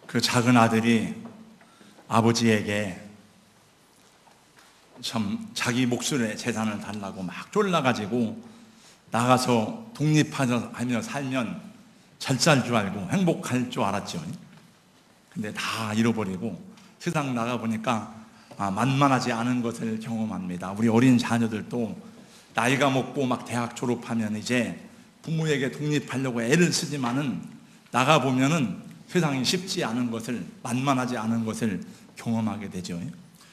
그 작은 아들이 아버지에게 참 자기 몫의 재산을 달라고 막 졸라가지고 나가서 독립하며 살면 잘 살 줄 알고 행복할 줄 알았죠. 근데 다 잃어버리고 세상 나가보니까 만만하지 않은 것을 경험합니다. 우리 어린 자녀들도 나이가 먹고 막 대학 졸업하면 이제 부모에게 독립하려고 애를 쓰지만은 나가보면은 세상이 쉽지 않은 것을, 만만하지 않은 것을 경험하게 되죠.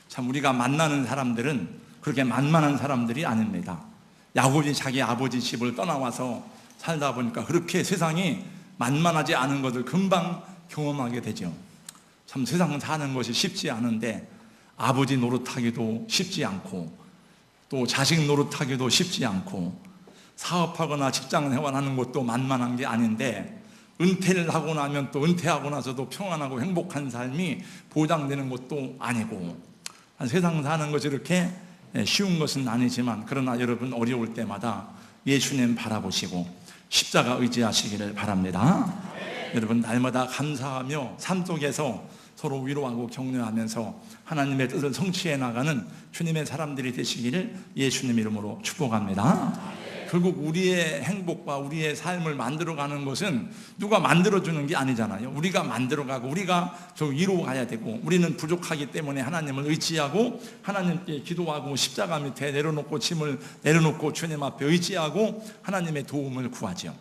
참 우리가 만나는 사람들은 그렇게 만만한 사람들이 아닙니다. 야곱이 자기 아버지 집을 떠나와서 살다 보니까 그렇게 세상이 만만하지 않은 것을 금방 경험하게 되죠. 참 세상 사는 것이 쉽지 않은데 아버지 노릇하기도 쉽지 않고 또 자식 노릇하기도 쉽지 않고 사업하거나 직장 생활하는 것도 만만한 게 아닌데 은퇴를 하고 나면 또 은퇴하고 나서도 평안하고 행복한 삶이 보장되는 것도 아니고 세상 사는 것이 이렇게 쉬운 것은 아니지만 그러나 여러분 어려울 때마다 예수님 바라보시고 십자가 의지하시기를 바랍니다. 여러분 날마다 감사하며 삶 속에서 서로 위로하고 격려하면서 하나님의 뜻을 성취해 나가는 주님의 사람들이 되시기를 예수님 이름으로 축복합니다. 결국 우리의 행복과 우리의 삶을 만들어가는 것은 누가 만들어주는 게 아니잖아요. 우리가 만들어가고 우리가 저 위로 가야 되고 우리는 부족하기 때문에 하나님을 의지하고 하나님께 기도하고 십자가 밑에 내려놓고 짐을 내려놓고 주님 앞에 의지하고 하나님의 도움을 구하죠.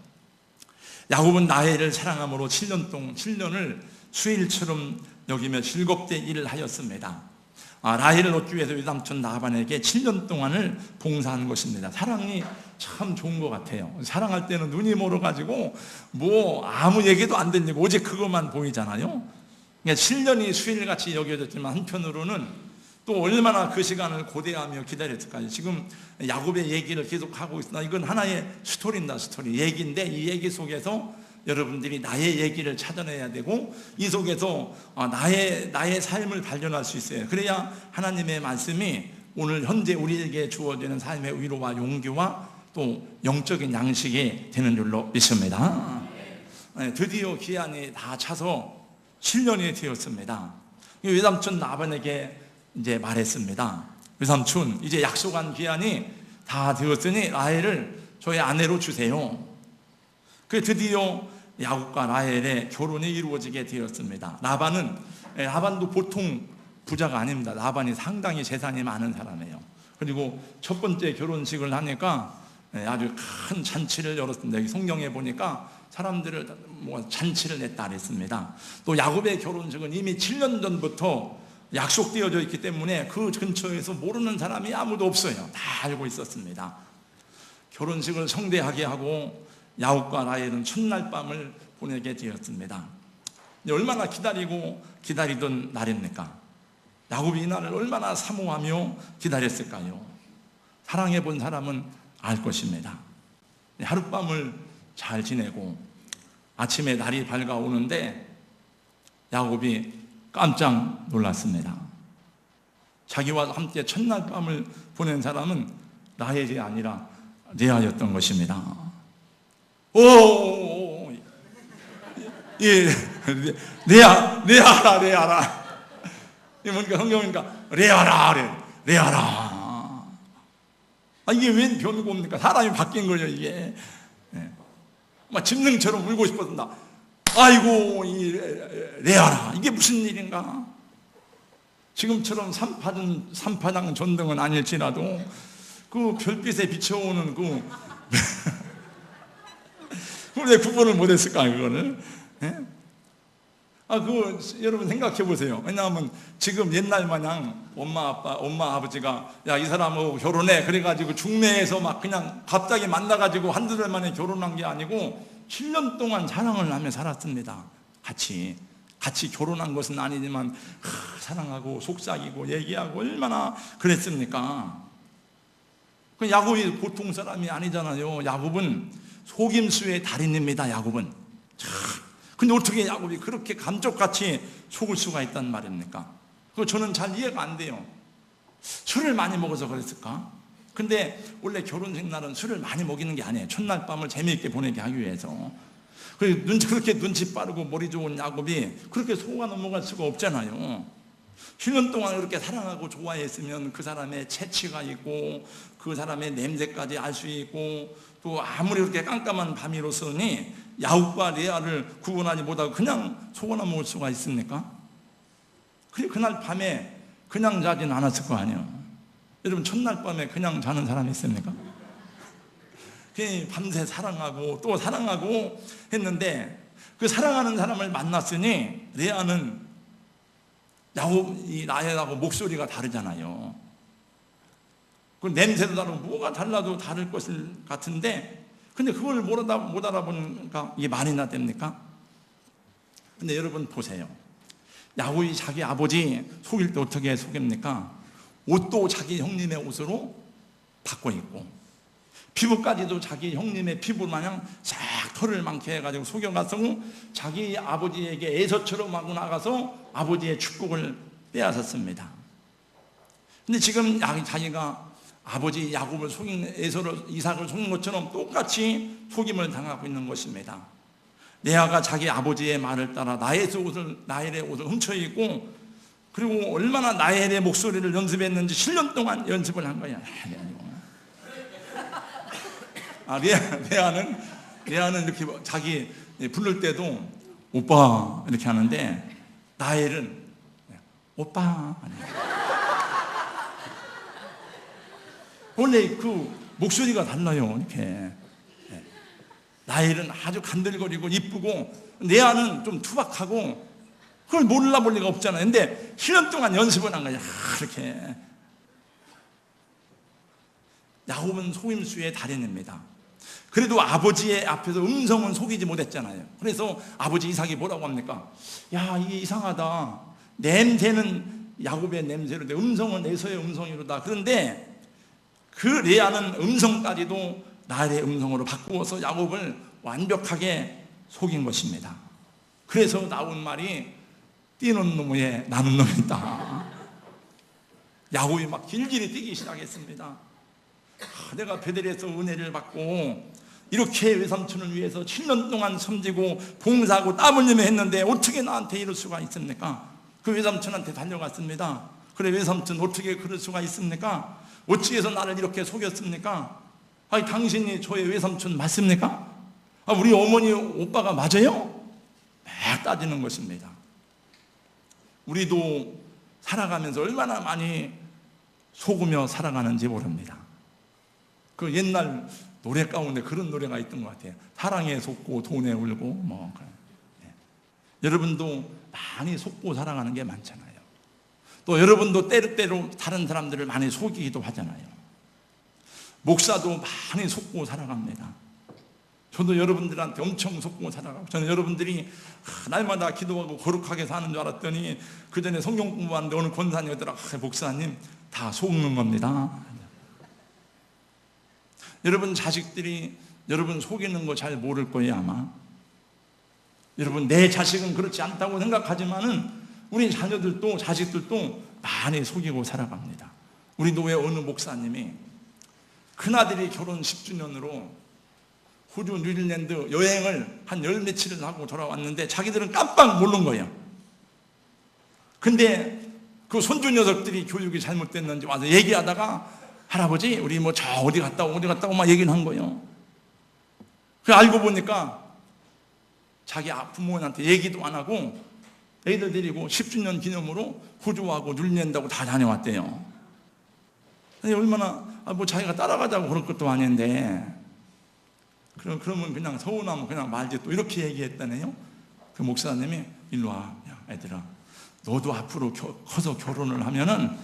야곱은 라헬을 사랑함으로 7년을 수일처럼 여기며 즐겁게 일을 하였습니다. 라헬을 얻기 위해서 외삼촌 라반에게 7년 동안을 봉사하는 것입니다. 사랑이 참 좋은 것 같아요. 사랑할 때는 눈이 멀어가지고 뭐 아무 얘기도 안 들리고 오직 그것만 보이잖아요. 그러니까 7년이 수일같이 여겨졌지만 한편으로는 또 얼마나 그 시간을 고대하며 기다렸을까요? 지금 야곱의 얘기를 계속 하고 있으나 이건 하나의 스토리입니다. 스토리 얘기인데 이 얘기 속에서 여러분들이 나의 얘기를 찾아내야 되고 이 속에서 나의 삶을 발견할 수 있어요. 그래야 하나님의 말씀이 오늘 현재 우리에게 주어지는 삶의 위로와 용기와 또 영적인 양식이 되는 줄로 믿습니다. 드디어 기한이 다 차서 7년이 되었습니다. 외삼촌 라반에게 이제 말했습니다. 외삼촌 이제 약속한 기한이 다 되었으니 라헬을 저의 아내로 주세요. 그 드디어 야곱과 라헬의 결혼이 이루어지게 되었습니다. 라반도 보통 부자가 아닙니다. 라반이 상당히 재산이 많은 사람이에요. 그리고 첫 번째 결혼식을 하니까 아주 큰 잔치를 열었습니다. 여기 성경에 보니까 사람들을 잔치를 냈다 그랬습니다. 또 야곱의 결혼식은 이미 7년 전부터 약속되어져 있기 때문에 그 근처에서 모르는 사람이 아무도 없어요. 다 알고 있었습니다. 결혼식을 성대하게 하고 야곱과 라헬은 첫날 밤을 보내게 되었습니다. 얼마나 기다리던 날입니까? 야곱이 이 날을 얼마나 사모하며 기다렸을까요? 사랑해 본 사람은 알 것입니다. 하룻밤을 잘 지내고 아침에 날이 밝아오는데 야곱이 깜짝 놀랐습니다. 자기와 함께 첫날 밤을 보낸 사람은 라헬이 아니라 레아였던 것입니다. 레아라. 이러니까 성경이니까 레아라. 이게 웬 변고입니까? 사람이 바뀐 거죠, 이게. 막 짐승처럼 울고 싶었습니다. 아이고, 레아라. 이게 무슨 일인가? 지금처럼 삼파당 전등은 아닐지라도 그 별빛에 비춰오는 왜 구분을 못했을까요, 그거를? 여러분 생각해 보세요. 왜냐하면 지금 옛날 마냥 엄마 아버지가 야, 이 사람하고 결혼해. 그래가지고 중매에서 막 그냥 갑자기 만나가지고 한두 달 만에 결혼한 게 아니고 7년 동안 사랑을 하며 살았습니다. 같이 결혼한 것은 아니지만 사랑하고 속삭이고 얘기하고 얼마나 그랬습니까? 야곱이 보통 사람이 아니잖아요. 야곱은 속임수의 달인입니다. 야곱은. 근데 어떻게 야곱이 그렇게 감쪽같이 속을 수가 있단 말입니까? 그거 저는 잘 이해가 안 돼요. 술을 많이 먹어서 그랬을까? 근데 원래 결혼식 날은 술을 많이 먹이는 게 아니에요. 첫날 밤을 재미있게 보내게 하기 위해서. 그렇게 눈치 빠르고 머리 좋은 야곱이 그렇게 속아 넘어갈 수가 없잖아요. 7년 동안 그렇게 사랑하고 좋아했으면 그 사람의 체취가 있고 그 사람의 냄새까지 알 수 있고, 또 아무리 그렇게 깜깜한 밤이로서니 야곱과 레아를 구분하지 못하고 그냥 속아 넘어갈 수가 있습니까? 그리고 그날 밤에 그냥 자진 않았을 거 아니에요. 여러분, 첫날 밤에 그냥 자는 사람이 있습니까? 밤새 사랑하고 또 사랑하고 했는데, 그 사랑하는 사람을 만났으니 레아는 야곱이 라헬하고 목소리가 다르잖아요. 그 냄새도 다르고 뭐가 달라도 다를 것을 같은데, 근데 그걸 못 알아보니까 이게 말이나 됩니까? 근데 여러분 보세요. 야곱이 자기 아버지 속일 때 어떻게 속입니까? 옷도 자기 형님의 옷으로 바꿔 입고, 피부까지도 자기 형님의 피부 마냥 싹 털을 많게 해가지고 속여가서 자기 아버지에게 에서처럼 하고 나가서 아버지의 축복을 빼앗았습니다. 근데 지금 자기가 아버지 야곱을 속인, 에서로 이삭을 속인 것처럼 똑같이 속임을 당하고 있는 것입니다. 레아가 자기 아버지의 말을 따라 라헬의 옷을 훔쳐 입고, 그리고 얼마나 라헬의 목소리를 연습했는지 7년 동안 연습을 한 거야. 레아는 이렇게 자기 부를 때도 오빠 이렇게 하는데, 라헬은 오빠. 원래 그 목소리가 달라요. 이렇게 라헬은 아주 간들거리고 이쁘고, 레아는 좀 투박하고, 그걸 몰라볼 리가 없잖아요. 근데 7년 동안 연습을 한 거야. 이렇게. 야곱은 속임수의 달인입니다. 그래도 아버지의 앞에서 음성은 속이지 못했잖아요. 그래서 아버지 이삭이 뭐라고 합니까? 야, 이게 이상하다. 냄새는 야곱의 냄새로 돼, 음성은 에서의 음성이로다. 그런데 그 레아는 음성까지도 라헬의 음성으로 바꾸어서 야곱을 완벽하게 속인 것입니다. 그래서 나온 말이 뛰는 놈에 나는 놈이 있다. 야곱이 막 길길이 뛰기 시작했습니다. 내가 베델에서 은혜를 받고 이렇게 외삼촌을 위해서 7년 동안 섬기고 봉사하고 땀 흘리며 했는데 어떻게 나한테 이럴 수가 있습니까? 그 외삼촌한테 달려갔습니다. 그래, 외삼촌 어떻게 그럴 수가 있습니까? 어찌해서 나를 이렇게 속였습니까? 아니, 당신이 저의 외삼촌 맞습니까? 우리 어머니 오빠가 맞아요? 막 따지는 것입니다. 우리도 살아가면서 얼마나 많이 속으며 살아가는지 모릅니다. 그 옛날 노래 가운데 그런 노래가 있던 것 같아요. 사랑에 속고 돈에 울고 뭐. 여러분도 많이 속고 살아가는 게 많잖아요. 또 여러분도 때때로 다른 사람들을 많이 속이기도 하잖아요. 목사도 많이 속고 살아갑니다. 저도 여러분들한테 엄청 속고 살아가고, 저는 여러분들이 날마다 기도하고 거룩하게 사는 줄 알았더니 그 전에 성경 공부하는데 오늘 권사님 오더라. 목사님, 다 속는 겁니다. 여러분 자식들이 여러분 속이는 거 잘 모를 거예요, 아마. 여러분, 내 자식은 그렇지 않다고 생각하지만은 우리 자식들도 많이 속이고 살아갑니다. 우리 노회 어느 목사님이 큰아들이 결혼 10주년으로 호주 뉴질랜드 여행을 한 열 며칠을 하고 돌아왔는데 자기들은 깜빡 모른 거예요. 근데 그 손주 녀석들이 교육이 잘못됐는지 와서 얘기하다가 할아버지, 우리 뭐 저 어디 갔다 오고 막 얘기를 한 거예요. 그 알고 보니까 자기 부모님한테 얘기도 안 하고 애들 데리고 10주년 기념으로 호주하고 뉴질랜드하고 다 다녀왔대요. 얼마나 뭐 자기가 따라가자고 그럴 것도 아닌데, 그러면 그냥 서운하면 그냥 말지 또 이렇게 얘기했다네요. 그 목사님이 일로 와, 야, 애들아, 너도 앞으로 커서 결혼을 하면은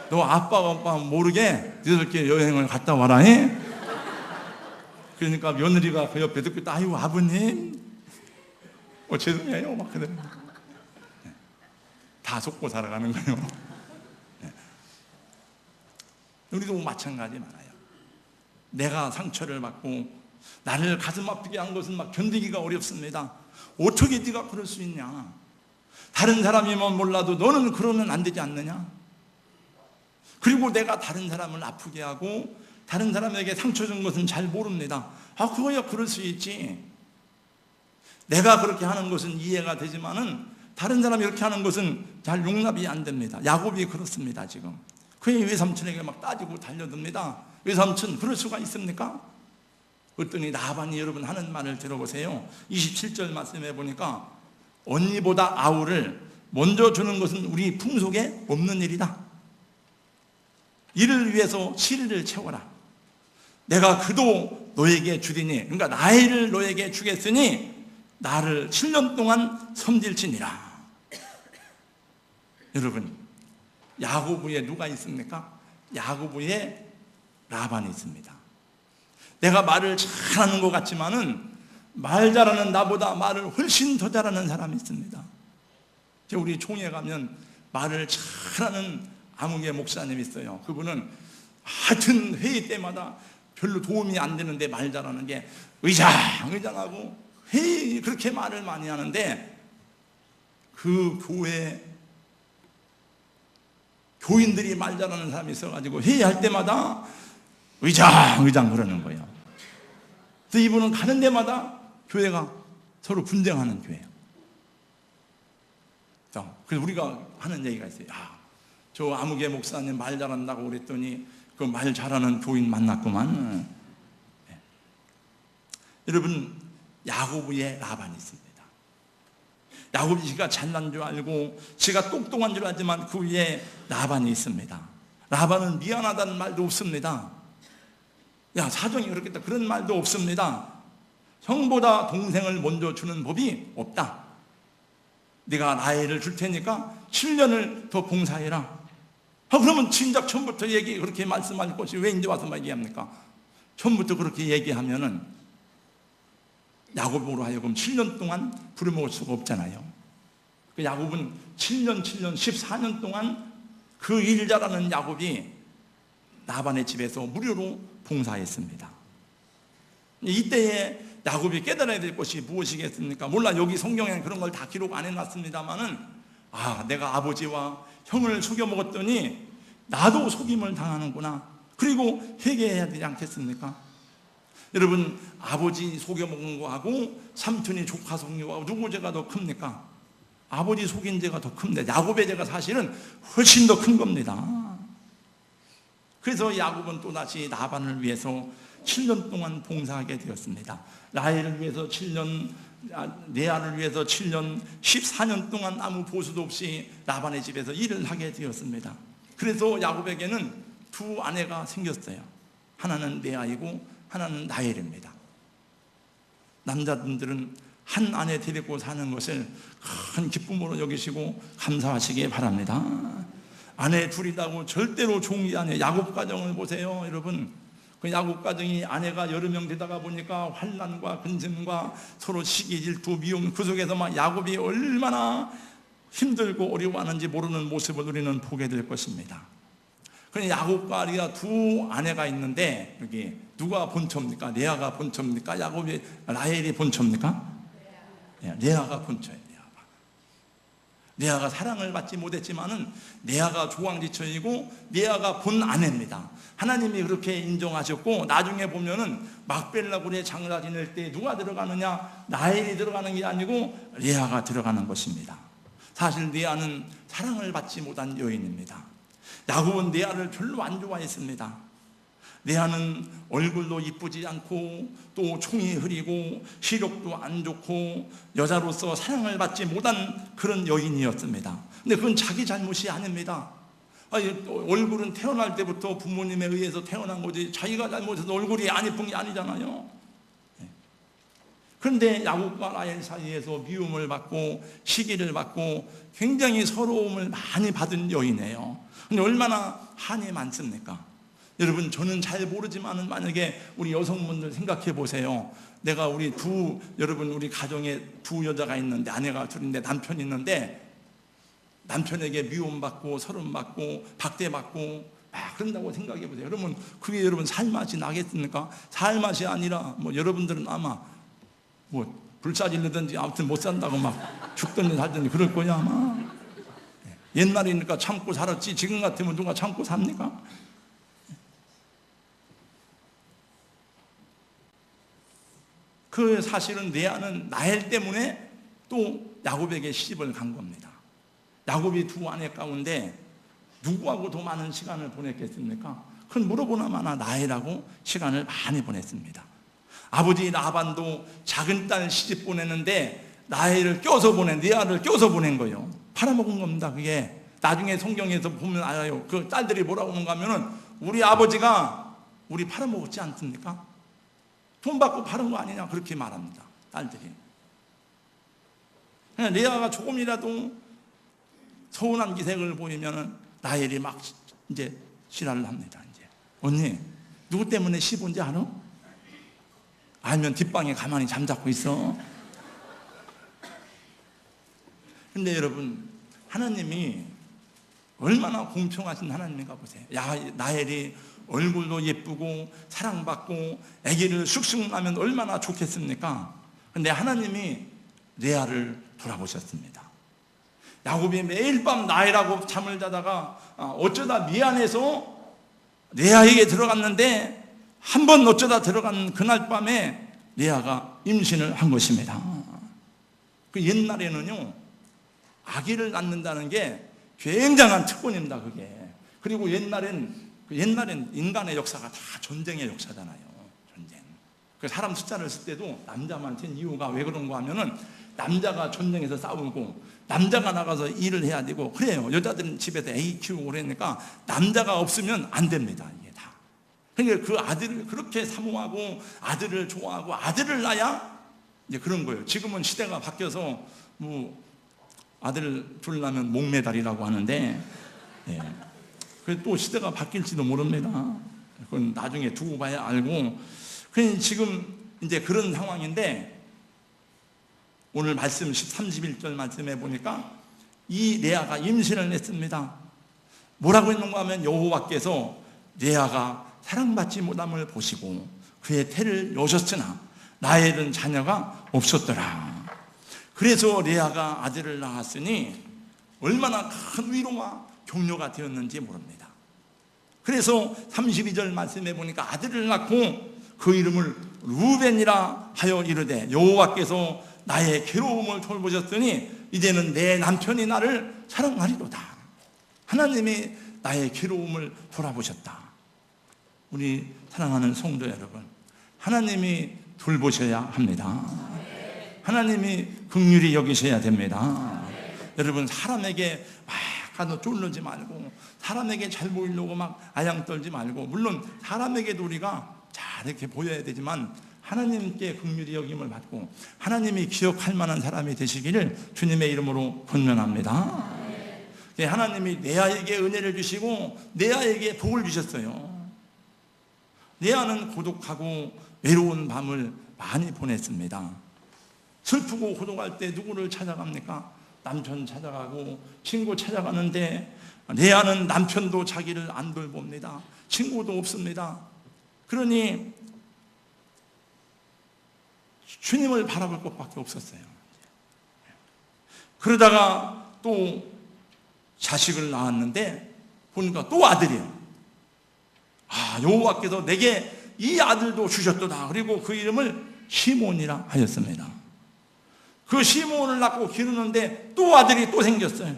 너 아빠 모르게 너희들끼리 여행을 갔다 와라. 그러니까 며느리가 그 옆에 듣고, 아유 아버님 죄송해요 막 그래. 다 속고 살아가는 거예요. 우리도 마찬가지 많아요. 내가 상처를 받고 나를 가슴 아프게 한 것은 막 견디기가 어렵습니다. 어떻게 네가 그럴 수 있냐? 다른 사람이면 몰라도 너는 그러면 안 되지 않느냐? 그리고 내가 다른 사람을 아프게 하고 다른 사람에게 상처 준 것은 잘 모릅니다. 그거야 그럴 수 있지. 내가 그렇게 하는 것은 이해가 되지만은 다른 사람이 이렇게 하는 것은 잘 용납이 안 됩니다. 야곱이 그렇습니다. 지금 그의 외삼촌에게 막 따지고 달려듭니다. 외삼촌, 그럴 수가 있습니까? 그랬더니 라반이 여러분 하는 말을 들어보세요. 27절 말씀해 보니까 언니보다 아우를 먼저 주는 것은 우리 풍속에 없는 일이다. 이를 위해서 실을 채워라. 내가 그도 너에게 주리니, 그러니까 나이를 너에게 주겠으니 나를 7년 동안 섬길지니라. 여러분, 야곱 위에 누가 있습니까? 야곱 위에 라반이 있습니다. 내가 말을 잘하는 것 같지만은 말 잘하는 나보다 말을 훨씬 더 잘하는 사람이 있습니다. 우리 총회 가면 말을 잘하는 아무개 목사님이 있어요. 그분은 하여튼 회의 때마다 별로 도움이 안 되는데 말 잘하는 게 의장하고 회의 그렇게 말을 많이 하는데, 그 교회 교인들이 말 잘하는 사람이 있어가지고 회의할 때마다 의장 그러는 거예요. 그래서 이분은 가는 데마다 교회가 서로 분쟁하는 교회예요. 그래서 우리가 하는 얘기가 있어요. 저 아무개 목사님 말 잘한다고 그랬더니 그 말 잘하는 교인 만났구만. 여러분, 야곱 위에 라반이 있습니다. 야곱이 지가 잘난 줄 알고 지가 똑똑한 줄 알지만 그 위에 라반이 있습니다. 라반은 미안하다는 말도 없습니다. 사정이 그렇겠다 그런 말도 없습니다. 형보다 동생을 먼저 주는 법이 없다. 네가 나이를 줄 테니까 7년을 더 봉사해라. 그러면 진작 처음부터 그렇게 말씀할 것이 왜 이제 와서 얘기합니까? 처음부터 그렇게 얘기하면은 야곱으로 하여금 7년 동안 부려먹을 수가 없잖아요. 그 야곱은 7년 14년 동안 그 일 잘하는 야곱이 라반의 집에서 무료로 봉사했습니다. 이때에 야곱이 깨달아야 될 것이 무엇이겠습니까? 몰라, 여기 성경에는 그런 걸 다 기록 안 해놨습니다만은 내가 아버지와 형을 속여먹었더니 나도 속임을 당하는구나. 그리고 회개해야 되지 않겠습니까? 여러분, 아버지 속여먹은 거하고 삼촌이 조카 속인 거하고 누구 죄가 더 큽니까? 아버지 속인 죄가 더 큽니다. 야곱의 죄가 사실은 훨씬 더 큰 겁니다. 그래서 야곱은 또다시 라반을 위해서 7년 동안 봉사하게 되었습니다. 라헬을 위해서 7년, 레아를 위해서 7년, 14년 동안 아무 보수도 없이 라반의 집에서 일을 하게 되었습니다. 그래서 야곱에게는 두 아내가 생겼어요. 하나는 레아이고 하나는 라헬입니다. 남자분들은 한 아내 데리고 사는 것을 큰 기쁨으로 여기시고 감사하시기 바랍니다. 아내 둘이라고 절대로 좋은 게 아니에요. 야곱 가정을 보세요, 여러분. 그 야곱 가정이 아내가 여러 명 되다가 보니까 환난과 근심과 서로 시기 질투 미움, 그 속에서 막 야곱이 얼마나 힘들고 어려워하는지 모르는 모습을 우리는 보게 될 것입니다. 그런데 야곱과 리아 두 아내가 있는데 여기 누가 본처입니까? 레아가 본처입니까? 야곱이 라헬이 본처입니까? 레아가 본처예요. 레아가 사랑을 받지 못했지만은 레아가 조왕지처이고 레아가 본 아내입니다. 하나님이 그렇게 인정하셨고, 나중에 보면은 막벨라굴에 장사 지낼 때 누가 들어가느냐? 라헬이 들어가는 게 아니고 레아가 들어가는 것입니다. 사실 레아는 사랑을 받지 못한 여인입니다. 야곱은 레아를 별로 안 좋아했습니다. 레아는 얼굴도 이쁘지 않고 또 총이 흐리고 시력도 안 좋고 여자로서 사랑을 받지 못한 그런 여인이었습니다. 근데 그건 자기 잘못이 아닙니다. 얼굴은 태어날 때부터 부모님에 의해서 태어난 거지 자기가 잘못해서 얼굴이 안 이쁜 게 아니잖아요. 그런데 야곱과 라헬 사이에서 미움을 받고 시기를 받고 굉장히 서러움을 많이 받은 여인이에요. 근데 얼마나 한이 많습니까? 여러분, 저는 잘 모르지만은 만약에 우리 여성분들 생각해 보세요. 내가 여러분 우리 가정에 두 여자가 있는데, 아내가 둘인데 남편이 있는데, 남편에게 미움받고 서름받고 박대받고 막 그런다고 생각해 보세요. 그러면 그게 여러분 살맛이 나겠습니까? 살맛이 아니라 여러분들은 아마 불사질르든지 아무튼 못 산다고 막 죽든지 살든지 그럴 거야 아마. 옛날이니까 참고 살았지 지금 같으면 누가 참고 삽니까? 그 사실은 레아는 라헬 때문에 또 야곱에게 시집을 간 겁니다. 야곱이 두 아내 가운데 누구하고 더 많은 시간을 보냈겠습니까? 그건 물어보나 마나 라헬하고 시간을 많이 보냈습니다. 아버지 라반도 작은 딸 시집 보냈는데 라헬을 껴서 레아를 껴서 보낸 거예요. 팔아먹은 겁니다. 그게 나중에 성경에서 보면 알아요. 그 딸들이 뭐라고 하는가 하면은 우리 아버지가 우리 팔아먹었지 않습니까? 돈 받고 파는 거 아니냐 그렇게 말합니다. 딸들이. 레아가 조금이라도 서운한 기색을 보이면은 라헬이 막 이제 실화를 합니다. 이제 언니 누구 때문에 시집 온지 알아? 알면 뒷방에 가만히 잠자고 있어. 근데 여러분, 하나님이 얼마나 공평하신 하나님인가 보세요. 라헬이 얼굴도 예쁘고 사랑받고 아기를 쑥쑥 낳으면 얼마나 좋겠습니까? 근데 하나님이 레아를 돌아보셨습니다. 야곱이 매일 밤 라헬하고 잠을 자다가 어쩌다 미안해서 레아에게 들어갔는데 한 번 어쩌다 들어간 그날 밤에 레아가 임신을 한 것입니다. 그 옛날에는요, 아기를 낳는다는 게 굉장한 특권입니다. 그게. 그리고 옛날엔 인간의 역사가 다 전쟁의 역사잖아요. 전쟁. 그 사람 숫자를 쓸 때도 남자만 쓴 이유가 왜 그런가 하면은 남자가 전쟁에서 싸우고 남자가 나가서 일을 해야 되고 그래요. 여자들은 집에서 애기 키우고 그러니까 남자가 없으면 안 됩니다. 이게 다. 그러니까 그 아들을 그렇게 사모하고 아들을 좋아하고 아들을 낳아야 이제 그런 거예요. 지금은 시대가 바뀌어서 뭐 아들 둘라면 목매달이라고 하는데, 예. 또 시대가 바뀔지도 모릅니다. 그건 나중에 두고 봐야 알고. 그러니 지금 이제 그런 상황인데, 오늘 말씀 31절 말씀해 보니까 이 레아가 임신을 했습니다. 뭐라고 했는가 하면 여호와께서 레아가 사랑받지 못함을 보시고 그의 태를 여셨으나 라헬은 자녀가 없었더라. 그래서 레아가 아들을 낳았으니 얼마나 큰 위로와 격려가 되었는지 모릅니다. 그래서 32절 말씀해 보니까 아들을 낳고 그 이름을 루벤이라 하여 이르되 여호와께서 나의 괴로움을 돌보셨더니 이제는 내 남편이 나를 사랑하리로다. 하나님이 나의 괴로움을 돌아보셨다. 우리 사랑하는 성도 여러분, 하나님이 돌보셔야 합니다. 하나님이 긍휼히 여기셔야 됩니다. 여러분, 사람에게 막 가서 쫄르지 말고 사람에게 잘 보이려고 막 아양 떨지 말고, 물론 사람에게도 우리가 잘 이렇게 보여야 되지만 하나님께 긍휼히 여김을 받고 하나님이 기억할 만한 사람이 되시기를 주님의 이름으로 권면합니다. 하나님이 레아에게 은혜를 주시고 레아에게 복을 주셨어요. 레아는 고독하고 외로운 밤을 많이 보냈습니다. 슬프고 고독할 때 누구를 찾아갑니까? 남편 찾아가고 친구 찾아가는데 레아는 남편도 자기를 안 돌봅니다. 친구도 없습니다. 그러니 주님을 바라볼 것밖에 없었어요. 그러다가 또 자식을 낳았는데 보니까 또 아들이에요. 여호와께서 내게 이 아들도 주셨도다. 그리고 그 이름을 시몬이라 하였습니다. 그 시몬을 낳고 기르는데 또 아들이 또 생겼어요.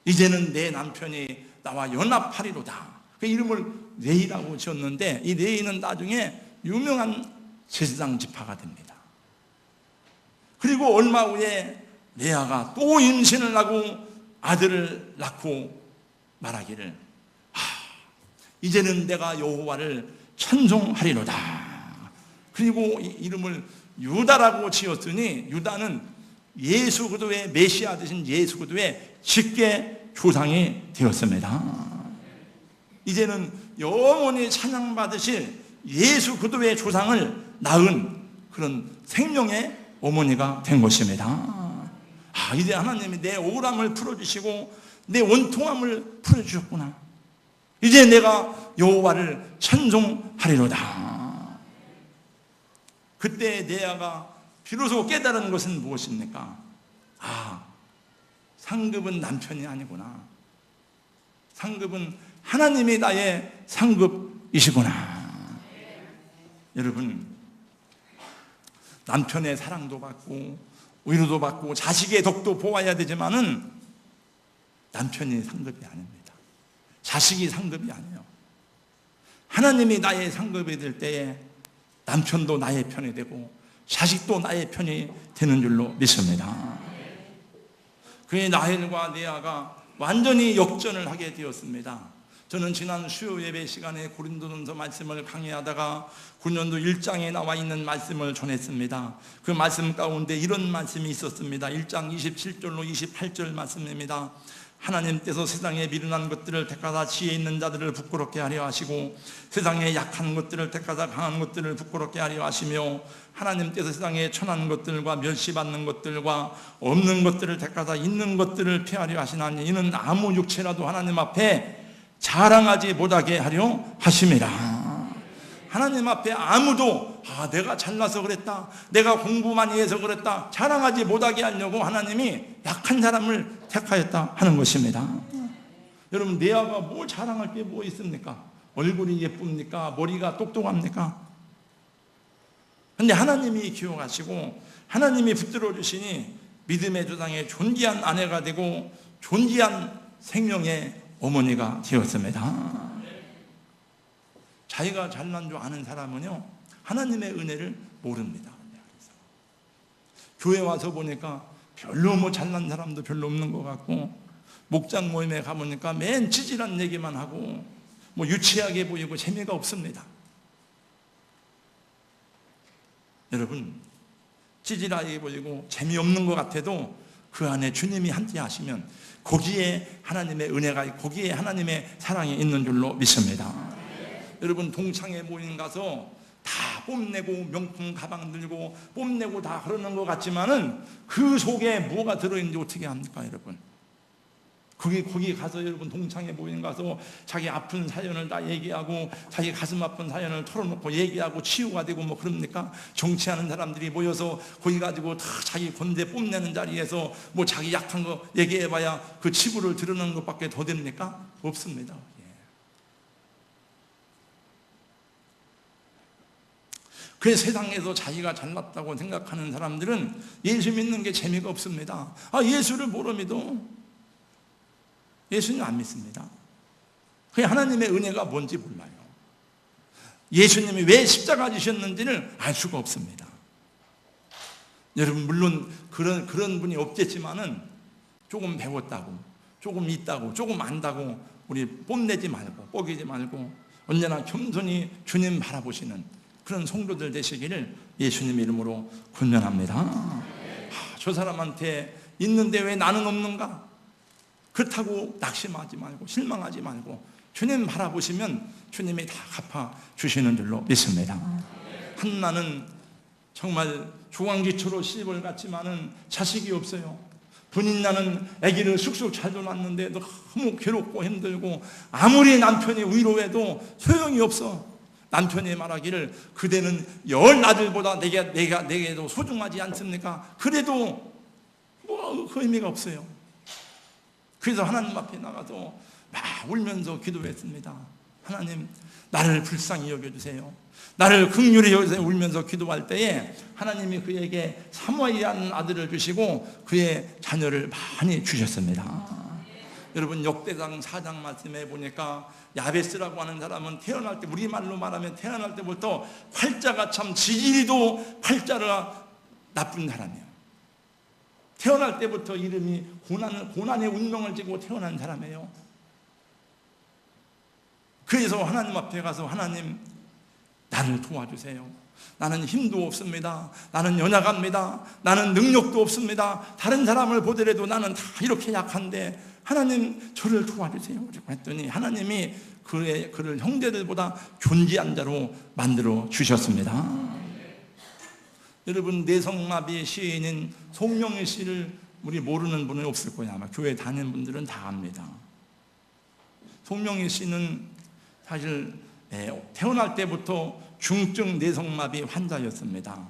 이제는 내 남편이 나와 연합하리로다. 그 이름을 레이라고 지었는데 이 레이는 나중에 유명한 제사장 지파가 됩니다. 그리고 얼마 후에 레아가 또 임신을 하고 아들을 낳고 말하기를 이제는 내가 여호와를 찬송하리로다. 그리고 이 이름을 유다라고 지었으니 유다는 예수 그리스도의 메시아 되신 예수 그리스도의 직계 조상이 되었습니다. 이제는 영원히 찬양받으실 예수 그리스도의 조상을 낳은 그런 생명의 어머니가 된 것입니다. 이제 하나님이 내 억울함을 풀어주시고 내 원통함을 풀어주셨구나. 이제 내가 여호와를 찬송하리로다. 그때 레아가 비로소 깨달은 것은 무엇입니까? 상급은 남편이 아니구나. 상급은 하나님이 나의 상급이시구나. 여러분, 남편의 사랑도 받고 위로도 받고 자식의 덕도 보아야 되지만은 남편이 상급이 아닙니다. 자식이 상급이 아니에요. 하나님이 나의 상급이 될 때에 남편도 나의 편이 되고 자식도 나의 편이 되는 줄로 믿습니다. 그의 라헬과 레아가 완전히 역전을 하게 되었습니다. 저는 지난 수요 예배 시간에 고린도전서 말씀을 강의하다가 고린도 1장에 나와 있는 말씀을 전했습니다. 그 말씀 가운데 이런 말씀이 있었습니다. 1장 27절로 28절 말씀입니다. 하나님께서 세상에 미련한 것들을 택하사 지혜 있는 자들을 부끄럽게 하려 하시고 세상에 약한 것들을 택하사 강한 것들을 부끄럽게 하려 하시며 하나님께서 세상에 천한 것들과 멸시받는 것들과 없는 것들을 택하사 있는 것들을 피하려 하시나니 이는 아무 육체라도 하나님 앞에 자랑하지 못하게 하려 하심이라. 하나님 앞에 아무도 내가 잘나서 그랬다, 내가 공부 많이 해서 그랬다 자랑하지 못하게 하려고 하나님이 약한 사람을 택하였다 하는 것입니다. 여러분, 레아가 뭘 자랑할 게 뭐 있습니까? 얼굴이 예쁩니까? 머리가 똑똑합니까? 그런데 하나님이 기억하시고 하나님이 붙들어 주시니 믿음의 조상의 존귀한 아내가 되고 존귀한 생명의 어머니가 되었습니다. 자기가 잘난 줄 아는 사람은요, 하나님의 은혜를 모릅니다. 교회 와서 보니까 별로 뭐 잘난 사람도 별로 없는 것 같고, 목장 모임에 가보니까 맨 찌질한 얘기만 하고 뭐 유치하게 보이고 재미가 없습니다. 여러분, 찌질하게 보이고 재미없는 것 같아도 그 안에 주님이 함께 하시면 거기에 하나님의 은혜가 있고 거기에 하나님의 사랑이 있는 줄로 믿습니다. 여러분, 동창회 모임 가서 다 뽐내고 명품 가방 들고 뽐내고 다 그러는 것 같지만은 그 속에 뭐가 들어있는지 어떻게 합니까, 여러분? 거기 가서 여러분 동창회 모임 가서 자기 아픈 사연을 다 얘기하고 자기 가슴 아픈 사연을 털어놓고 얘기하고 치유가 되고 뭐 그럽니까? 정치하는 사람들이 모여서 거기 가지고 다 자기 건데 뽐내는 자리에서 뭐 자기 약한 거 얘기해봐야 그 치부를 드러내는 것밖에 더 됩니까? 없습니다. 그 세상에서 자기가 잘났다고 생각하는 사람들은 예수 믿는 게 재미가 없습니다. 예수를 뭐로 믿어? 예수는 안 믿습니다. 그게 하나님의 은혜가 뭔지 몰라요. 예수님이 왜 십자가 지셨는지를 알 수가 없습니다. 여러분, 물론 그런 분이 없겠지만은 조금 배웠다고, 조금 있다고, 조금 안다고 우리 뽐내지 말고 뽀기지 말고 언제나 겸손히 주님 바라보시는 그런 성도들 되시기를 예수님 이름으로 권면합니다. 저 사람한테 있는데 왜 나는 없는가? 그렇다고 낙심하지 말고 실망하지 말고 주님 바라보시면 주님이 다 갚아주시는 줄로 믿습니다. 한나는 정말 조강지처로 시집을 갔지만은 자식이 없어요. 분인나는 아기를 쑥쑥 잘 둬놨는데 너무 괴롭고 힘들고 아무리 남편이 위로해도 소용이 없어. 남편이 말하기를 그대는 열 아들보다 내게도 소중하지 않습니까? 그래도 뭐 그 의미가 없어요. 그래서 하나님 앞에 나가서 막 울면서 기도했습니다. 하나님, 나를 불쌍히 여겨주세요. 나를 긍휼히 여기서 울면서 기도할 때에 하나님이 그에게 사무엘이라는 아들을 주시고 그의 자녀를 많이 주셨습니다. 여러분, 역대상 4장 말씀에 보니까 야베스라고 하는 사람은 태어날 때, 우리말로 말하면 태어날 때부터 팔자가 참 지지리도 팔자가 나쁜 사람이에요. 태어날 때부터 이름이 고난의 운명을 지고 태어난 사람이에요. 그래서 하나님 앞에 가서 하나님, 나를 도와주세요. 나는 힘도 없습니다. 나는 연약합니다. 나는 능력도 없습니다. 다른 사람을 보더라도 나는 다 이렇게 약한데 하나님, 저를 도와주세요. 했더니 하나님이 그를 형제들보다 존귀한 자로 만들어 주셨습니다. 여러분, 내성마비 시인인 송명희 씨를 우리 모르는 분은 없을 거예요. 아마 교회 다니는 분들은 다 압니다. 송명희 씨는 사실 태어날 때부터 중증 내성마비 환자였습니다.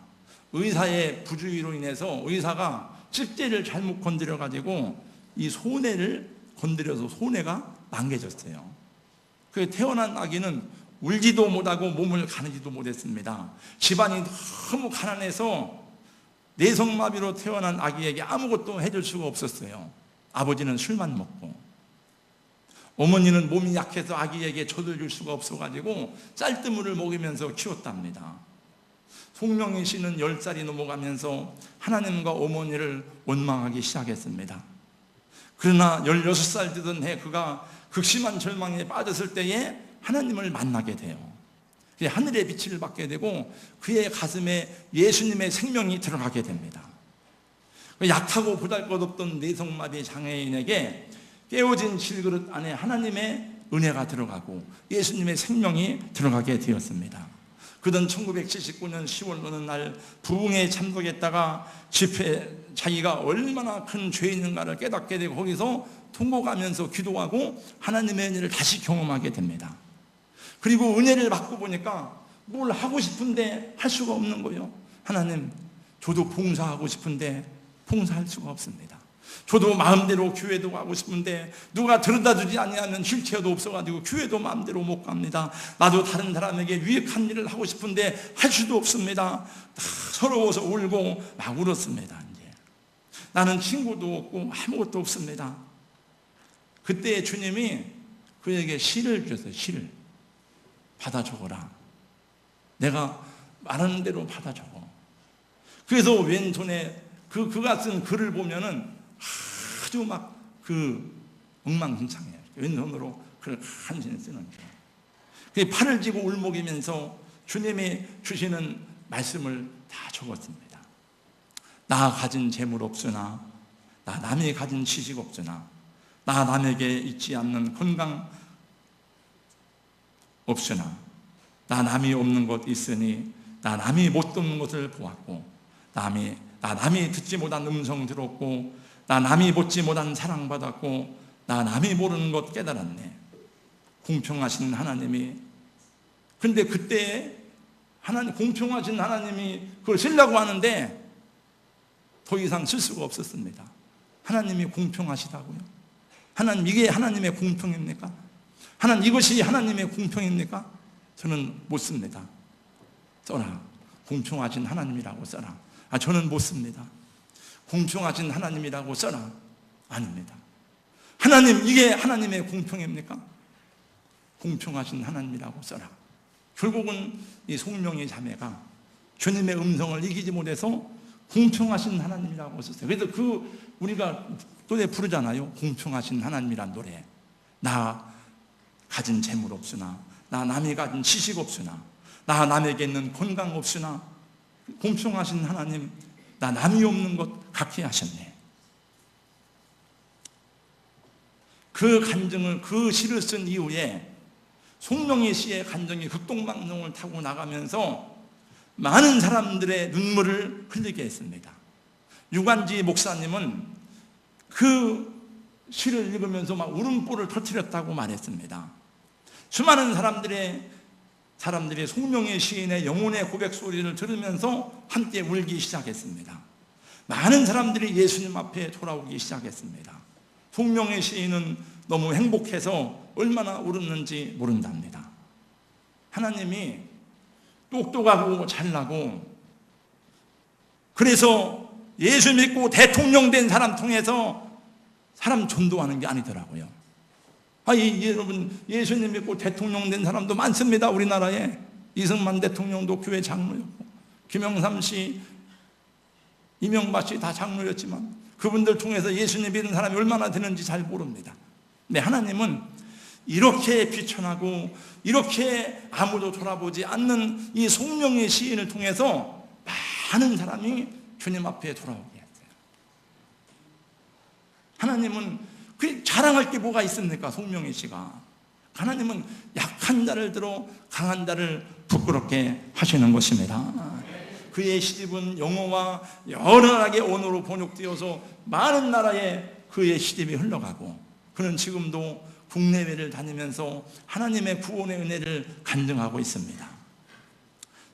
의사의 부주의로 인해서 의사가 집게를 잘못 건드려가지고 이 손해를 건드려서 손해가 망개졌어요. 그 태어난 아기는 울지도 못하고 몸을 가누지도 못했습니다. 집안이 너무 가난해서 뇌성마비로 태어난 아기에게 아무것도 해줄 수가 없었어요. 아버지는 술만 먹고, 어머니는 몸이 약해서 아기에게 젖을 줄 수가 없어가지고 쌀뜨물을 먹이면서 키웠답니다. 송명희 씨는 10살이 넘어가면서 하나님과 어머니를 원망하기 시작했습니다. 그러나 16살 되던 해 그가 극심한 절망에 빠졌을 때에 하나님을 만나게 돼요. 하늘의 빛을 받게 되고 그의 가슴에 예수님의 생명이 들어가게 됩니다. 약하고 보잘것없던 뇌성마비 장애인에게 깨어진 질그릇 안에 하나님의 은혜가 들어가고 예수님의 생명이 들어가게 되었습니다. 그던 1979년 10월 어느 날 부흥에 참석했다가 집회, 자기가 얼마나 큰 죄인인가를 깨닫게 되고 거기서 통곡하면서 기도하고 하나님의 은혜를 다시 경험하게 됩니다. 그리고 은혜를 받고 보니까 뭘 하고 싶은데 할 수가 없는 거예요. 하나님, 저도 봉사하고 싶은데 봉사할 수가 없습니다. 저도 마음대로 교회도 가고 싶은데 누가 들여다주지 아니하면 휠체어도 없어가지고 교회도 마음대로 못 갑니다. 나도 다른 사람에게 유익한 일을 하고 싶은데 할 수도 없습니다. 다 서러워서 울고 막 울었습니다. 이제 나는 친구도 없고 아무것도 없습니다. 그때 주님이 그에게 시를 주셨어요. 시를 받아 적어라. 내가 말하는 대로 받아 적어. 그래서 왼손에 그가 쓴 글을 보면은 아주 막 엉망진창이에요. 왼손으로 글을 간신히 쓰는 거예요. 팔을 쥐고 울먹이면서 주님이 주시는 말씀을 다 적었습니다. 나 가진 재물 없으나, 나 남이 가진 지식 없으나, 나 남에게 있지 않는 건강 없으나, 나 남이 없는 것 있으니, 나 남이 못 듣는 것을 보았고, 나 남이 듣지 못한 음성 들었고, 나 남이 보지 못한 사랑받았고, 나 남이 모르는 것 깨달았네. 공평하신 하나님이, 근데 그때 공평하신 하나님이 그걸 쓰려고 하는데 더 이상 쓸 수가 없었습니다. 하나님이 공평하시다고요? 하나님, 이게 하나님의 공평입니까? 하나님, 이것이 하나님의 공평입니까? 저는 못 씁니다. 써라. 공평하신 하나님이라고 써라. 저는 못 씁니다. 공평하신 하나님이라고 써라. 아닙니다. 하나님, 이게 하나님의 공평입니까? 공평하신 하나님이라고 써라. 결국은 이 송명희 자매가 주님의 음성을 이기지 못해서 공평하신 하나님이라고 썼어요. 그래서 우리가 노래 부르잖아요. 공평하신 하나님이란 노래. 나 가진 재물 없으나, 나 남이 가진 지식 없으나, 나 남에게 있는 건강 없으나, 공평하신 하나님, 나 남이 없는 것 갖게 하셨네. 그 간증을, 그 시를 쓴 이후에 송명희 씨의 간증이 극동방송을 타고 나가면서 많은 사람들의 눈물을 흘리게 했습니다. 유관지 목사님은 그 시를 읽으면서 막 울음보를 터뜨렸다고 말했습니다. 수많은 사람들이 송명희 시인의 영혼의 고백 소리를 들으면서 함께 울기 시작했습니다. 많은 사람들이 예수님 앞에 돌아오기 시작했습니다. 송명희 시인은 너무 행복해서 얼마나 울었는지 모른답니다. 하나님이 똑똑하고 잘나고, 그래서 예수 믿고 대통령 된 사람 통해서 사람 전도하는 게 아니더라고요. 여러분, 예수님 믿고 대통령 된 사람도 많습니다. 우리나라에 이승만 대통령도 교회 장로였고, 김영삼 씨, 이명박 씨 다 장로였지만 그분들 통해서 예수님 믿는 사람이 얼마나 되는지 잘 모릅니다. 근데 하나님은 이렇게 비천하고 이렇게 아무도 돌아보지 않는 이 송명희 시인을 통해서 많은 사람이 주님 앞에 돌아오게 했어요. 하나님은 그 자랑할 게 뭐가 있습니까? 송명희 씨가. 하나님은 약한 자를 들어 강한 자를 부끄럽게 하시는 것입니다. 그의 시집은 영어와 여러 나라의 언어로 번역되어서 많은 나라에 그의 시집이 흘러가고, 그는 지금도 국내외를 다니면서 하나님의 구원의 은혜를 간증하고 있습니다.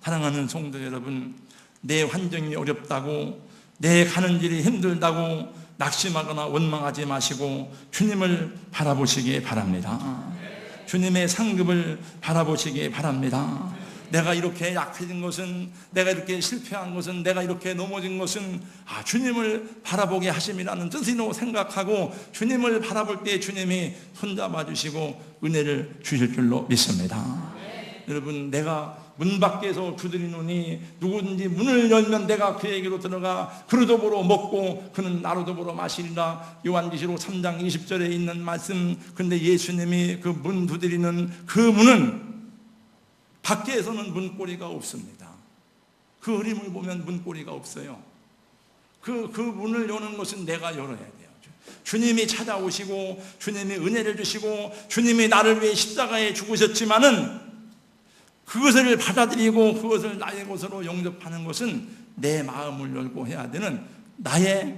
사랑하는 성도 여러분, 내 환경이 어렵다고, 내 가는 길이 힘들다고 낙심하거나 원망하지 마시고 주님을 바라보시기 바랍니다. 주님의 상급을 바라보시기 바랍니다. 내가 이렇게 약해진 것은, 내가 이렇게 실패한 것은, 내가 이렇게 넘어진 것은 주님을 바라보게 하심이라는 뜻으로 생각하고 주님을 바라볼 때 주님이 손잡아 주시고 은혜를 주실 줄로 믿습니다. 여러분, 내가 문 밖에서 두드리노니 누구든지 문을 열면 내가 그에게로 들어가 그로 더불어 먹고 그는 나로 더불어 마시리라. 요한계시록 3장 20절에 있는 말씀. 근데 예수님이 그 문 두드리는 그 문은 밖에서는 문고리가 없습니다. 그 그림을 보면 문고리가 없어요. 그 문을 여는 것은 내가 열어야 돼요. 주님이 찾아오시고 주님이 은혜를 주시고 주님이 나를 위해 십자가에 죽으셨지만은 그것을 받아들이고 그것을 나의 것으로 영접하는 것은 내 마음을 열고 해야 되는 나의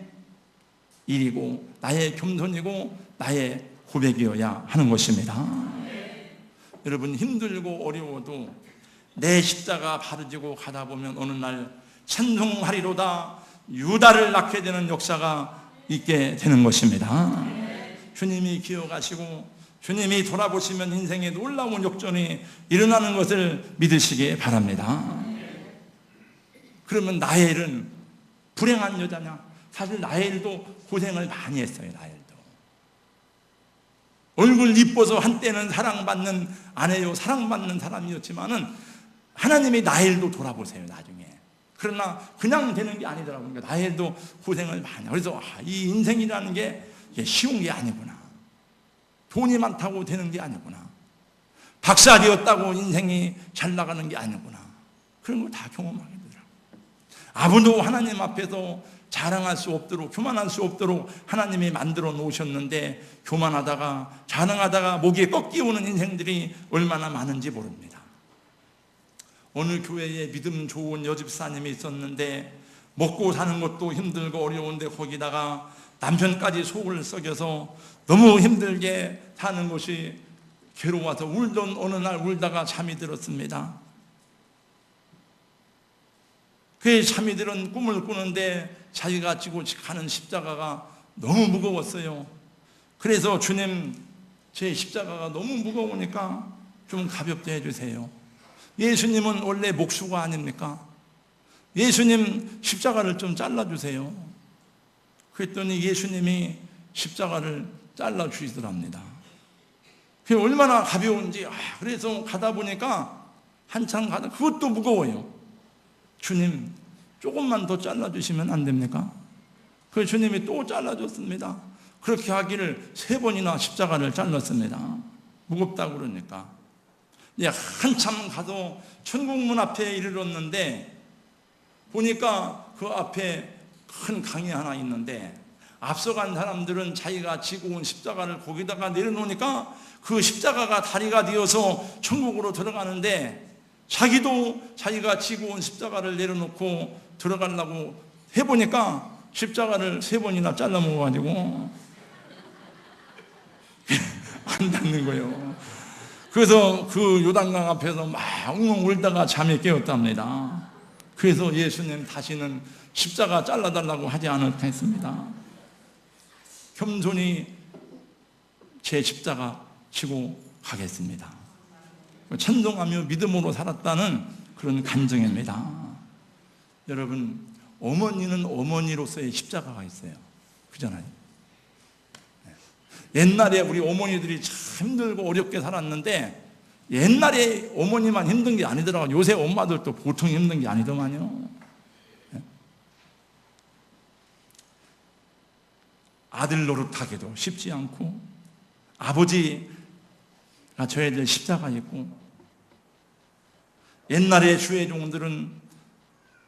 일이고 나의 겸손이고 나의 고백이어야 하는 것입니다. 여러분, 힘들고 어려워도 내 십자가 바르지고 가다 보면 어느 날 찬송하리로다 유다를 낳게 되는 역사가 있게 되는 것입니다. 주님이 기억하시고 주님이 돌아보시면 인생에 놀라운 역전이 일어나는 것을 믿으시기 바랍니다. 그러면 나엘은 불행한 여자냐? 사실 나엘도 고생을 많이 했어요. 나엘도 얼굴 이뻐서 한때는 사랑받는 아내요 사랑받는 사람이었지만은 하나님이 나엘도 돌아보세요 나중에. 그러나 그냥 되는 게 아니더라고요. 그러니까 나엘도 고생을 많이. 그래서 이 인생이라는 게 쉬운 게 아니구나. 돈이 많다고 되는 게 아니구나. 박사되었다고 인생이 잘 나가는 게 아니구나. 그런 걸 다 경험하게 되더라고요. 아무도 하나님 앞에서 자랑할 수 없도록, 교만할 수 없도록 하나님이 만들어 놓으셨는데 교만하다가 자랑하다가 목에 꺾이 오는 인생들이 얼마나 많은지 모릅니다. 어느 교회에 믿음 좋은 여집사님이 있었는데 먹고 사는 것도 힘들고 어려운데 거기다가 남편까지 속을 썩여서 너무 힘들게 사는 것이 괴로워서 울던 어느 날 울다가 잠이 들었습니다. 그 잠이 들은 꿈을 꾸는데 자기가 지고 가는 십자가가 너무 무거웠어요. 그래서 주님, 제 십자가가 너무 무거우니까 좀 가볍게 해주세요. 예수님은 원래 목수가 아닙니까? 예수님 십자가를 좀 잘라주세요. 그랬더니 예수님이 십자가를 잘라주시더랍니다. 그게 얼마나 가벼운지. 그래서 가다 보니까 한참 가다 그것도 무거워요. 주님, 조금만 더 잘라주시면 안 됩니까? 그래서 주님이 또 잘라줬습니다. 그렇게 하기를 3번이나 십자가를 잘랐습니다. 무겁다고 그러니까. 한참 가서 천국문 앞에 이르렀는데 보니까 그 앞에 큰 강이 하나 있는데 앞서간 사람들은 자기가 지고 온 십자가를 거기다가 내려놓으니까 그 십자가가 다리가 되어서 천국으로 들어가는데 자기도 자기가 지고 온 십자가를 내려놓고 들어가려고 해보니까 십자가를 3번이나 잘라 먹어가지고 안 닿는 거예요. 그래서 그 요단강 앞에서 막 웅웅 울다가 잠이 깨었답니다. 그래서 예수님 다시는 십자가 잘라달라고 하지 않았다 했습니다. 겸손히 제 십자가 지고 가겠습니다. 찬송하며 믿음으로 살았다는 그런 간증입니다. 여러분, 어머니는 어머니로서의 십자가가 있어요. 그잖아요. 옛날에 우리 어머니들이 참 힘들고 어렵게 살았는데 옛날에 어머니만 힘든 게 아니더라고요. 요새 엄마들도 보통 힘든 게 아니더만요. 아들 노릇하기도 쉽지 않고 아버지가 져야 될 십자가 있고 옛날에 주의 종들은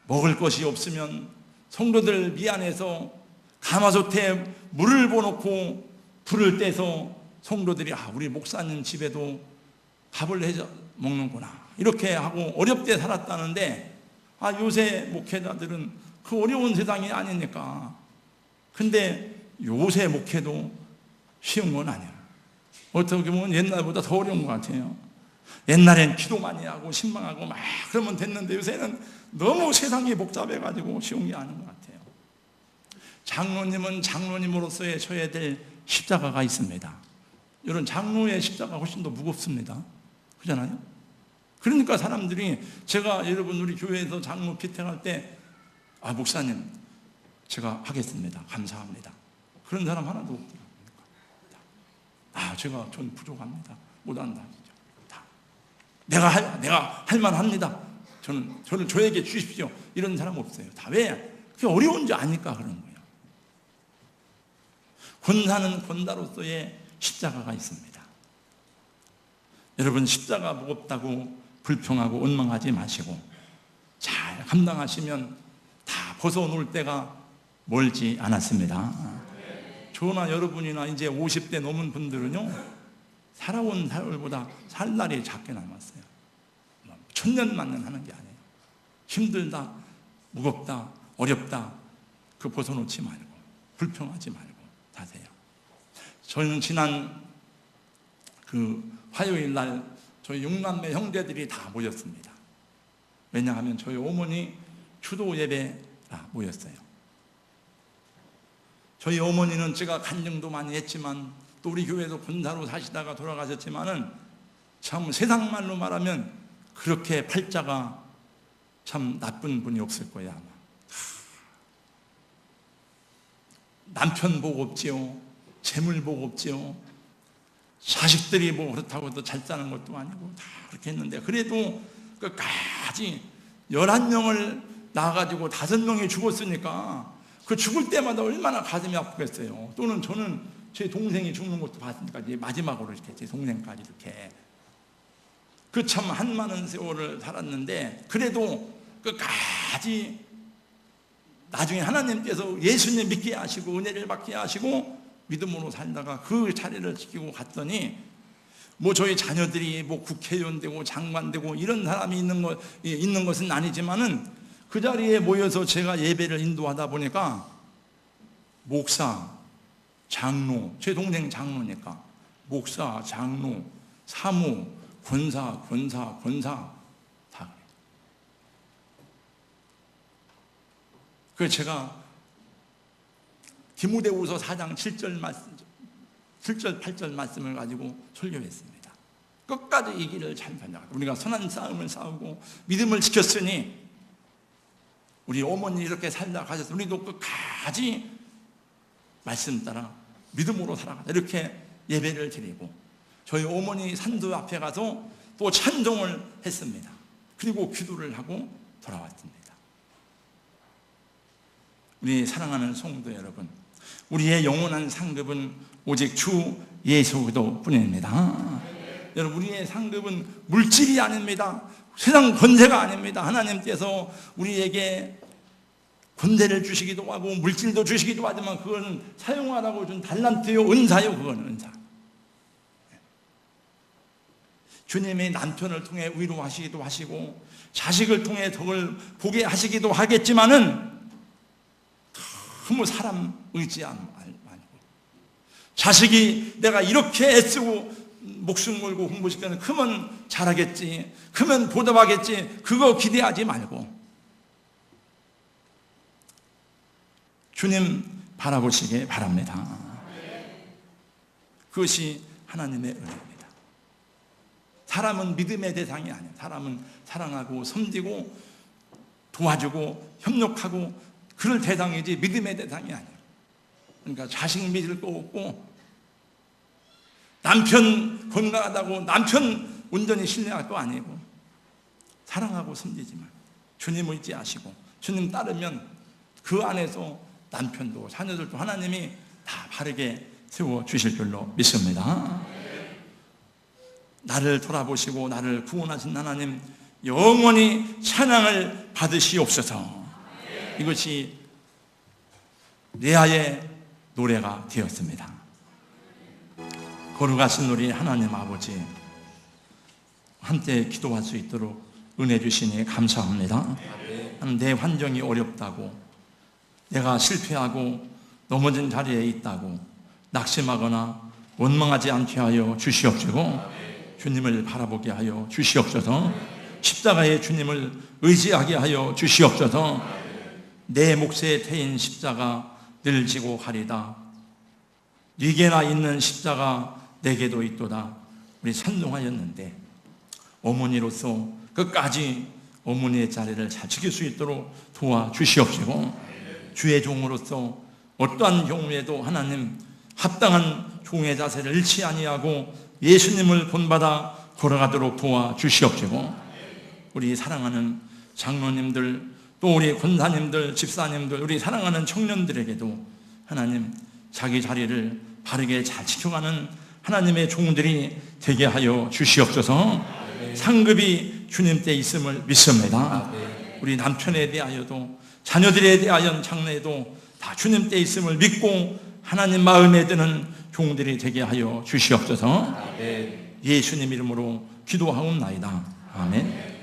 먹을 것이 없으면 성도들 미안해서 가마솥에 물을 부어놓고 불을 떼서 성도들이 우리 목사님 집에도 밥을 해 먹는구나 이렇게 하고 어렵게 살았다는데 요새 목회자들은 그 어려운 세상이 아니니까. 근데 요새 목회도 쉬운 건 아니에요. 어떻게 보면 옛날보다 더 어려운 것 같아요. 옛날엔 기도 많이 하고 신방하고 막 그러면 됐는데 요새는 너무 세상이 복잡해가지고 쉬운 게 아닌 것 같아요. 장로님은 장로님으로서의 져야 될 십자가가 있습니다. 이런 장로의 십자가가 훨씬 더 무겁습니다. 그렇잖아요? 그러니까 사람들이, 제가 여러분 우리 교회에서 장로 피택할 때, 목사님 제가 하겠습니다, 감사합니다, 그런 사람 하나도 없더라고요. 제가 전 부족합니다, 못한다, 내가 할 만합니다, 저는 저에게 주십시오, 이런 사람 없어요. 다 왜? 그게 어려운 줄 아니까 그런 거예요. 권사는 권사로서의 십자가가 있습니다. 여러분, 십자가 무겁다고 불평하고 원망하지 마시고 잘 감당하시면 다 벗어놓을 때가 멀지 않았습니다. 저나 여러분이나 이제 50대 넘은 분들은요, 살아온 세월보다 살 날이 작게 남았어요. 천년만년 하는 게 아니에요. 힘들다, 무겁다, 어렵다, 그 벗어놓지 말고 불평하지 말고 다세요. 저는 지난 그 화요일 날 저희 6남매 형제들이 다 모였습니다. 왜냐하면 저희 어머니 추도 예배라 모였어요. 저희 어머니는 제가 간증도 많이 했지만 또 우리 교회에서 권사로 사시다가 돌아가셨지만은 참 세상 말로 말하면 그렇게 팔자가 참 나쁜 분이 없을 거예요, 아마. 남편 복 없지요, 재물 복 없지요, 자식들이 뭐 그렇다고 또 잘 사는 것도 아니고 다 그렇게 했는데, 그래도 끝까지 11명을 낳아가지고 5명이 죽었으니까 그 죽을 때마다 얼마나 가슴이 아프겠어요. 또는 저는 제 동생이 죽는 것도 봤으니까 이제 마지막으로 이렇게 제 동생까지 이렇게 그 참 한많은 세월을 살았는데, 그래도 끝까지 나중에 하나님께서 예수님 믿게 하시고 은혜를 받게 하시고 믿음으로 살다가 그 자리를 지키고 갔더니, 뭐 저희 자녀들이 뭐 국회의원 되고 장관 되고 이런 사람이 있는 것은 아니지만은 그 자리에 모여서 제가 예배를 인도하다 보니까 목사, 장로, 제 동생 장로니까 목사, 장로, 사모, 권사 다 그래요. 그래서 제가 디모데후서 4장 7절 8절 말씀을 가지고 설교했습니다. 끝까지 이 길을 잘 달려가자. 우리가 선한 싸움을 싸우고 믿음을 지켰으니, 우리 어머니 이렇게 살다 가셔서 우리도 끝까지 말씀 따라 믿음으로 살아가자, 이렇게 예배를 드리고 저희 어머니 산도 앞에 가서 또 찬송을 했습니다. 그리고 기도를 하고 돌아왔습니다. 우리 사랑하는 성도 여러분, 우리의 영원한 상급은 오직 주 예수 그리스도뿐입니다. 여러분, 우리의 상급은 물질이 아닙니다. 세상 권세가 아닙니다. 하나님께서 우리에게 권세를 주시기도 하고 물질도 주시기도 하지만 그거는 사용하라고 준 달란트요, 은사요. 그거는 은사. 주님이 남편을 통해 위로하시기도 하시고 자식을 통해 덕을 보게 하시기도 하겠지만은 너무 사람 의지 말고, 자식이 내가 이렇게 애쓰고 목숨 걸고 공부시키면 크면 잘하겠지, 크면 보답하겠지, 그거 기대하지 말고 주님 바라보시기 바랍니다. 그것이 하나님의 은혜입니다. 사람은 믿음의 대상이 아니에요. 사람은 사랑하고 섬기고 도와주고 협력하고 그럴 대상이지 믿음의 대상이 아니에요. 그러니까 자식 믿을 거 없고, 남편 건강하다고 남편 온전히 신뢰할 거 아니고, 사랑하고 섬기지만 주님 의지하시고 주님 따르면 그 안에서 남편도 자녀들도 하나님이 다 바르게 세워주실 줄로 믿습니다. 나를 돌아보시고 나를 구원하신 하나님 영원히 찬양을 받으시옵소서. 이것이 레아의 노래가 되었습니다. 거룩하신 우리 하나님 아버지, 함께 기도할 수 있도록 은혜 주시니 감사합니다. 내 환경이 어렵다고, 내가 실패하고 넘어진 자리에 있다고 낙심하거나 원망하지 않게 하여 주시옵시고 주님을 바라보게 하여 주시옵소서. 십자가의 주님을 의지하게 하여 주시옵소서. 내 몫에 태인 십자가 늘 지고 가리다. 네게나 있는 십자가 내게도 있도다. 우리 찬송하였는데 어머니로서 끝까지 어머니의 자리를 잘 지킬 수 있도록 도와주시옵시고, 주의 종으로서 어떠한 경우에도 하나님 합당한 종의 자세를 잃지 아니하고 예수님을 본받아 걸어가도록 도와주시옵시고, 우리 사랑하는 장로님들, 또 우리 권사님들, 집사님들, 우리 사랑하는 청년들에게도 하나님 자기 자리를 바르게 잘 지켜가는 하나님의 종들이 되게 하여 주시옵소서. 상급이 주님 때 있음을 믿습니다. 우리 남편에 대하여도 자녀들에 대하여 장래에도 다 주님 때 있음을 믿고 하나님 마음에 드는 종들이 되게 하여 주시옵소서. 예수님 이름으로 기도하옵나이다. 아멘.